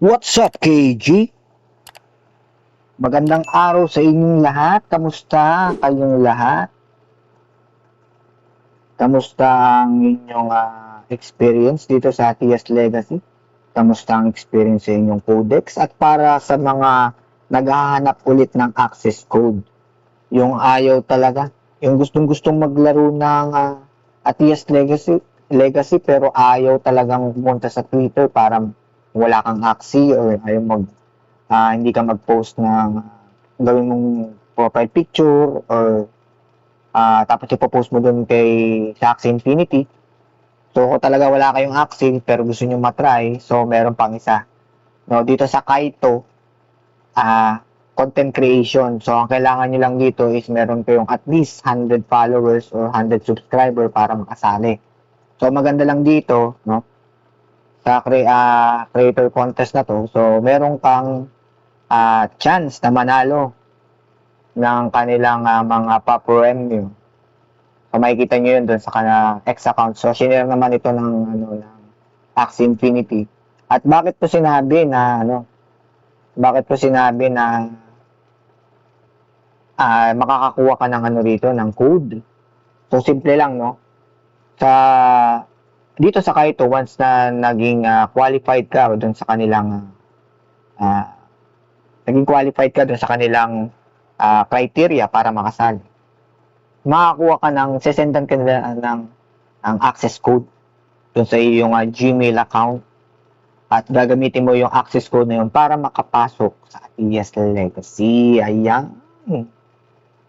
What's up, KG? Magandang araw sa inyong lahat. Kamusta kayong lahat? Kamusta ang inyong experience dito sa TS Legacy? Kamusta ang experience sa inyong codex? At para sa mga naghahanap ulit ng access code, yung ayaw talaga, yung gustong-gustong maglaro ng TS Legacy pero ayaw talagang pumunta sa Twitter para wala kang axie or ayaw hindi ka mag-post ng gawin mong profile picture or tapos ipopost mo dun sa Axie Infinity. So kung talaga wala kayong Axie pero gusto nyo matry, so meron pang isa. No, dito sa Kaito, content creation. So ang kailangan nyo lang dito is meron kayong at least 100 followers or 100 subscriber para makasali. So maganda lang dito, no, sa creator contest na to, so meron kang chance na manalo ng kanilang mga pa-premium. So makikita nyo yun doon sa X account. So shinare naman ito ng Axie Infinity. At bakit po sinabi na makakakuha ka ng dito ng code? So simple lang, no? Dito sa Kaito, once na naging qualified ka doon sa kanilang criteria para makasali, makakuha ka sesendan ka nila ng access code dun sa iyong Gmail account at gagamitin mo yung access code na yun para makapasok sa TS Legacy. Ayan.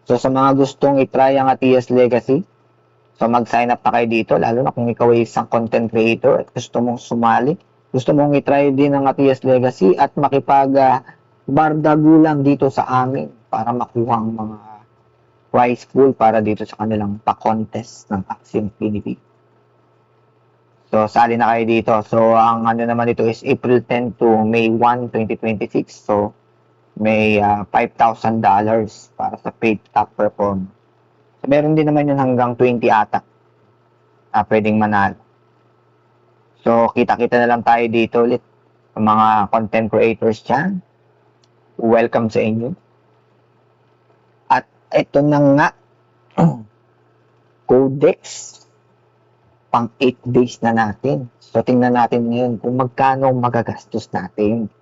So sa mga gustong itry ang TS Legacy, so mag-sign up na kayo dito, lalo na kung ikaw ay isang content creator at gusto mong sumali, gusto mong itry din ang TS Legacy at makipag-bardagulang dito sa amin para makuha ang mga prize pool para dito sa kanilang pa-contest ng Axie Infinity. So, sali na kayo dito. So, ang naman dito is April 10 to May 1, 2026. So, may $5,000 para sa paid top performer. So, meron din naman yun hanggang 20 ata pwedeng manalo. So, kita-kita na lang tayo dito ulit. Mga content creators dyan, welcome sa inyo. At ito na nga, Codex, pang 8 days na natin. So, tingnan natin ngayon kung magkano magagastos natin.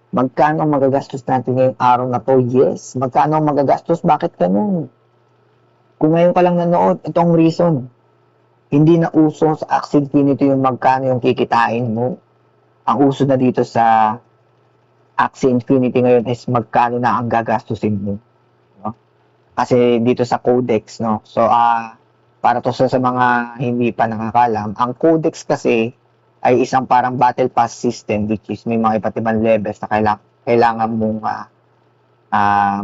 Magkano magagastos natin ngayong araw na to? Yes, magkano magagastos? Bakit ganun? Kung ngayon ka lang nanood, itong reason. Hindi na uso sa Axie Infinity yung magkano yung kikitain mo. Ang uso na dito sa Axie Infinity ngayon is magkano na ang gagastusin mo. No? Kasi dito sa Codex, no? So, para to sa mga hindi pa nakakalam, ang Codex kasi ay isang parang battle pass system which is may mga iba't ibang levels na kailangan mong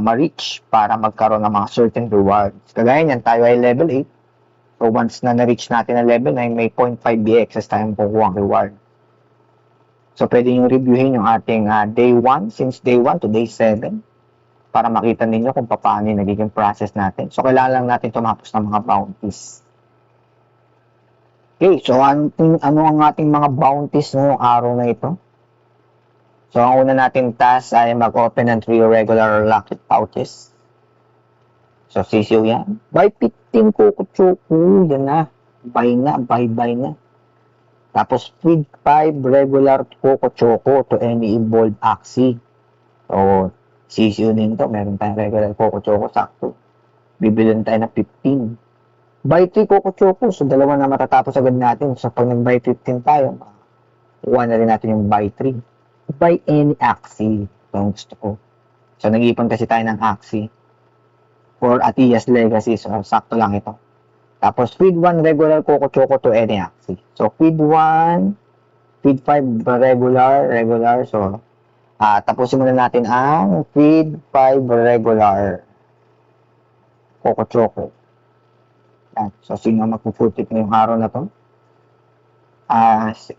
ma-reach para magkaroon ng mga certain rewards. Kagaya niyan, tayo ay level 8. So once na na-reach natin ang level 9, may 0.5 BXs tayong kukuha ang reward. So pwede nyo reviewin yung ating day 1, since day 1 to day 7 para makita ninyo kung paano yung nagiging process natin. So kailangan lang natin tumapos ng mga bounties. Okay, so ano ang ating mga bounties ngayong araw na ito? So ang una nating task ay mag-open ng 3 regular lucky pouches. So sisiyo yan. Buy 15 Coco-Choco, yan na. Buy na. Tapos feed 5 regular Coco-Choco to any involved Axie. So sisiyo din to, meron tayong regular Coco-Choco, sakto. Bibilin tayo ng 15. Buy 3 Coco-Choco, so dalawa na matatapos agad natin. So pag nag-buy 15 tayo, kuha na rin natin yung buy 3. Buy any Axie. So gusto ko. So nag-ipon kasi tayo ng Axie for TS Legacy, so sakto lang ito. Tapos feed 1 regular Coco-Choco to any Axie. So feed 1, feed 5 regular, so tapusin muna natin ang feed 5 regular Coco-Choco. Yan. So, sino magpupultip ngayong araw na to?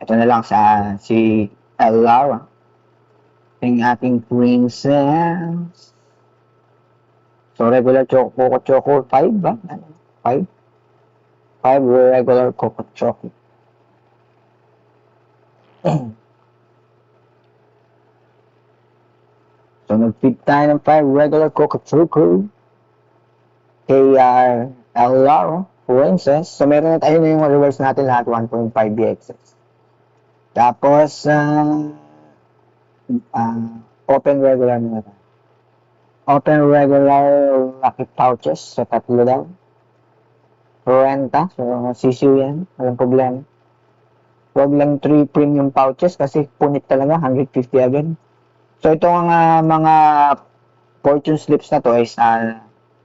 Ito na lang si Lara. Yung ating princess. So, regular Coco-Choco 5 ba? 5 regular Coco-Choco. So, nag-feed tayo ng 5 regular Coco Choco. KR LR Princess. So, meron na tayo na yung rewards natin lahat, 1.5 BXS. Tapos, open regular muna tayo. Open regular lucky pouches. So, tatlo daw. Renta. So, sisiw yan. Walang problema. Huwag lang 3 premium pouches kasi punit talaga. 150 agad. So, itong mga fortune slips na to is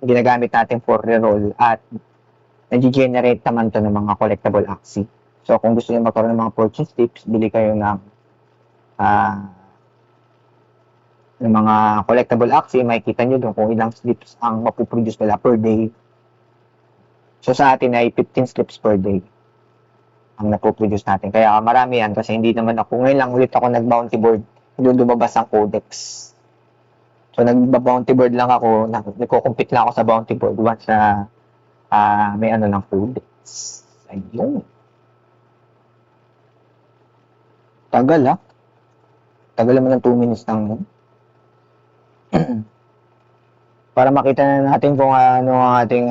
ginagamit natin for reroll at nag-generate naman to ng mga collectible axie. So, kung gusto niyo magkaroon ng mga fortune slips, bili kayo ng mga collectible axie. Makikita nyo doon kung ilang slips ang mapuproduce nila per day. So, sa atin ay 15 slips per day ang napoproduce natin. Kaya marami yan kasi hindi naman ako, ngayon lang ulit ako nag-bounty board, hindi lumabas ang codex. So, nag-bounty board lang ako, nagko-compete lang ako sa bounty board once na may ano ng codex. Ayun. Tagal Tagal naman ng 2 minutes lang yun. Para makita na natin kung ano ang ating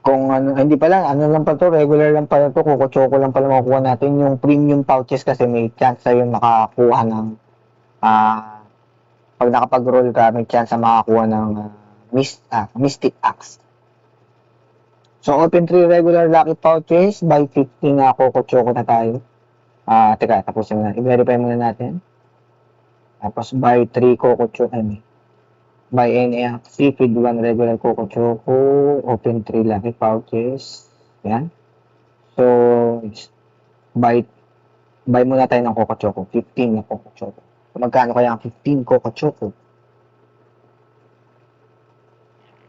kung ano, hindi pala, ano lang pa to, regular lang pala to, Coco Choco lang pala makukuha natin. Yung premium pouches kasi may chance sa'yo makakuha ng, pag nakapag-roll ka, may chance na makakuha ng Mystic Axe. So, open 3 regular lucky pouches, by 50 na Coco Choco na tayo. Teka, tapusin na, i-verify muna natin. Tapos, by 3 Coco Choco, by any seafood 1 regular Coco Choco, open 3 lucky pouches. Yan. So, buy muna tayo ng Coco Choco. 15 na Coco Choco. So, magkano kaya ang 15 Coco Choco?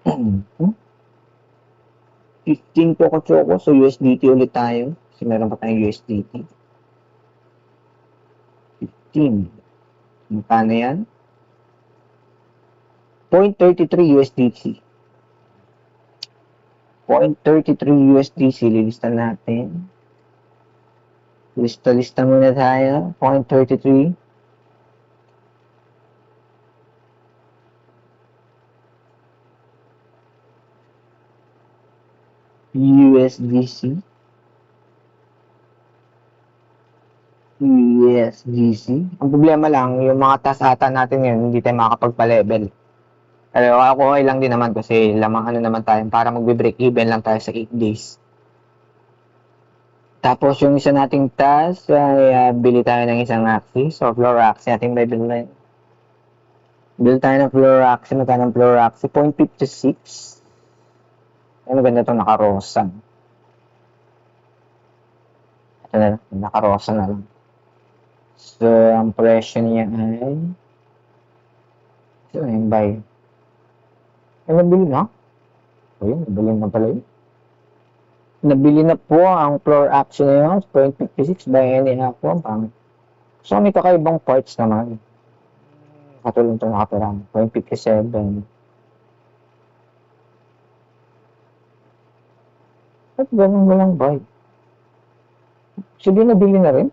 15 Coco Choco. So, USDT ulit tayo. Kasi meron pa tayong USDT. 15. Magkano yan? 0.33 USDC. 0.33 USDC. Lilista natin. Lista muna tayo. 0.33. USDC. Ang problema lang, yung mga task-ata natin ngayon, hindi tayo makakapagpa-level. Pero ako okay lang din naman kasi lamang ano naman tayo, para magbe-break even lang tayo sa 8 days. Tapos yung isa nating task ay bili tayo ng isang axie. So floor axie natin bibili. Bili tayo ng floor axie. Magkano ng floor axie? 0.56. Ano ganda itong nakarosa. Ito na lang. Nakarosa na lang. So ang presyo niya ay ito yung buy. Nabili na? Ayun, nabili na pala yun. Nabili na po ang floor axie na yun. 0.56 by any po. So, may kakaibang parts naman. Katulong ito nakaparang. 0.57. At ganun mo lang buy. Sige, nabili na rin.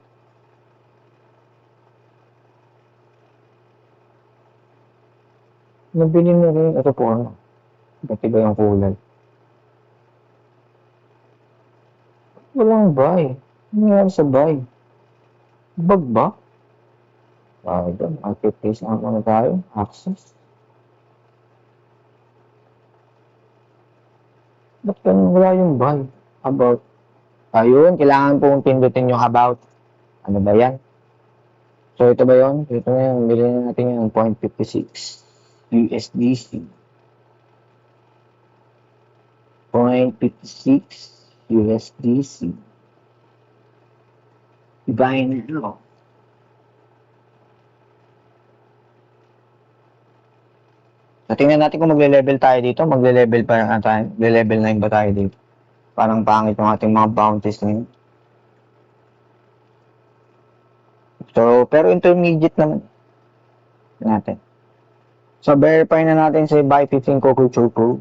Nabili na rin. Ito po ano. Ba't iba yung kulay? Walang buy. Ano nangyari sa buy? Bag ba? Ito. Marketplace na muna tayo. Access. Ba't ganun wala yung buy? About. Ayun. Kailangan pong pindutin yung about. Ano ba yan? So, ito ba yun? Ito na yun. Bilhin natin yung 0.56 USDC. 0.56 USDC. Buy now. So, tingnan natin kung magle-level tayo dito. Magle-level pa na tayo. Magle-level 9 ba tayo dito? Parang pangit yung ating mga bounties na yun. So, pero intermediate naman natin. So, verify na natin si buy 15 Coco Choco.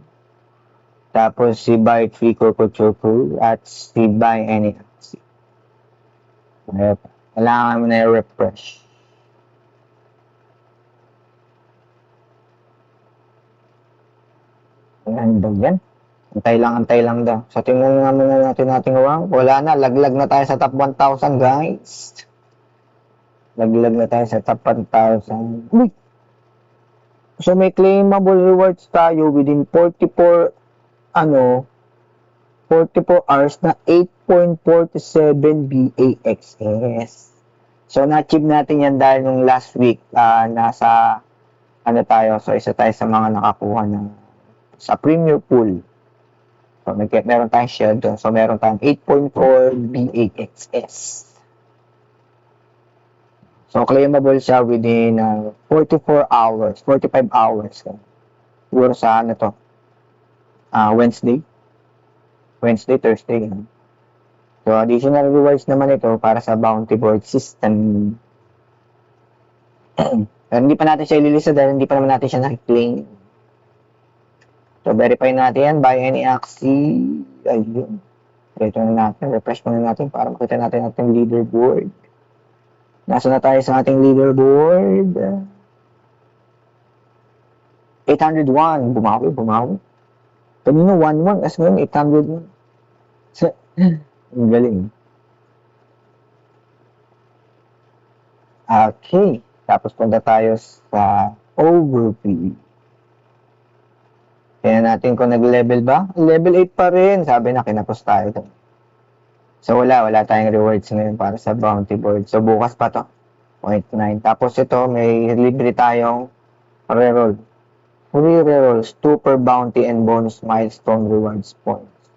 Tapos si buy 3 Coco Choco. At si buy any axie. Kailangan mo na i-refresh. Ano ba yan? Antay lang daw. So, tingnan nga muna natin ating rank. Wala na, laglag na tayo sa top 1,000, guys. Laglag na tayo sa top 1,000. Uy! So, may claimable rewards tayo within 44 hours na 8.47 BAXS. So, na-achieve natin yan dahil nung last week, nasa, so, isa tayo sa mga nakakuha ng sa Premier Pool. So, meron tayong share doon. So, meron tayong 8.4 BAXS. So, claimable siya within 45 hours. Siguro sa Wednesday, Thursday. So, additional rewards naman ito para sa bounty board system. Pero hindi pa natin siya ililista dahil hindi pa naman natin siya na-claim. So, verify natin yan by any Axie. Ayun. Ito na natin. Refresh muna natin para makita natin ating leaderboard. Nasa na tayo sa ating leaderboard? 801. Bumawi. Kanina 1-1. As ngayon, 801. Ang galing. Okay. Tapos punta tayo sa overview. Kaya natin kung nag-level ba? Level 8 pa rin. Sabi na, kinapos tayo doon. So, wala tayong rewards ngayon para sa bounty board. So, bukas pa to. 0.9. Tapos ito, may libre tayong reroll. Free rerolls, 2 per bounty and bonus milestone rewards points.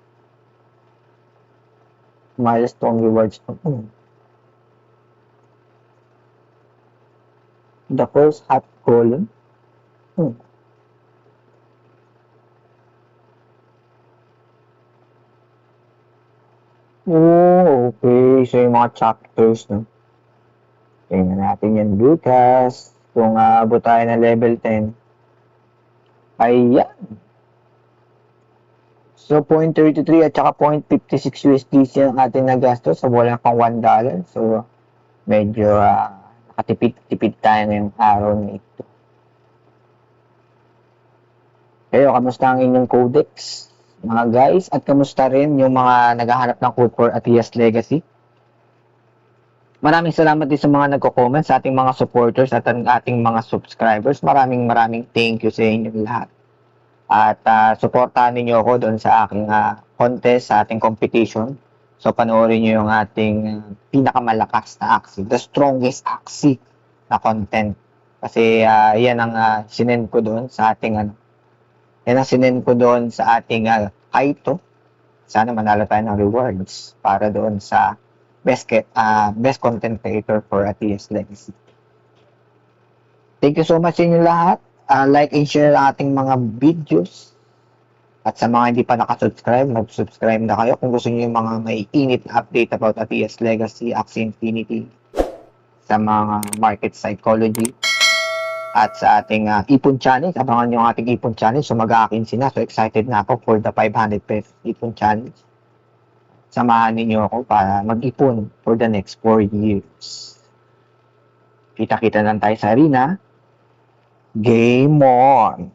Milestone rewards points. The first hot column. Oh, okay. So, yung mga chapters, no? Tingnan natin yan, Lucas. Kung abot tayo ng level 10. Ayan. So, 0.33 at saka 0.56 USDC ang ating nagastos. So, wala pang $1. So, medyo nakatipid-tipid tayo ngayong araw na ito. Kayo, kamusta ang inyong codex? Mga guys, at kamusta rin yung mga naghahanap ng code for Atias Legacy? Maraming salamat din sa mga nagko-comment, sa ating mga supporters at ang ating mga subscribers. Maraming thank you sa inyong lahat. At suportahan niyo ako doon sa aking contest, sa ating competition. So panoorin niyo yung ating pinakamalakas na Axie, the strongest Axie na content. Kasi yan ang sinend ko doon sa ating yan ang sinend ko doon sa ating Kaito. Sana manalo tayo ng rewards para doon sa best content creator for Atias Legacy. Thank you so much sa inyo lahat. Like and share ang ating mga videos. At sa mga hindi pa nakasubscribe, mag-subscribe na kayo kung gusto niyo yung mga may init update about Atias Legacy, Axie Infinity, sa mga market psychology. At sa ating Ipon Challenge, abangan nyo ang ating Ipon Challenge. So mag-aakin sila. So excited na ako for the 500 pesos Ipon Challenge. Samahan ninyo ako para mag-ipon for the next 4 years. Kita-kita lang tayo sa arena. Game on!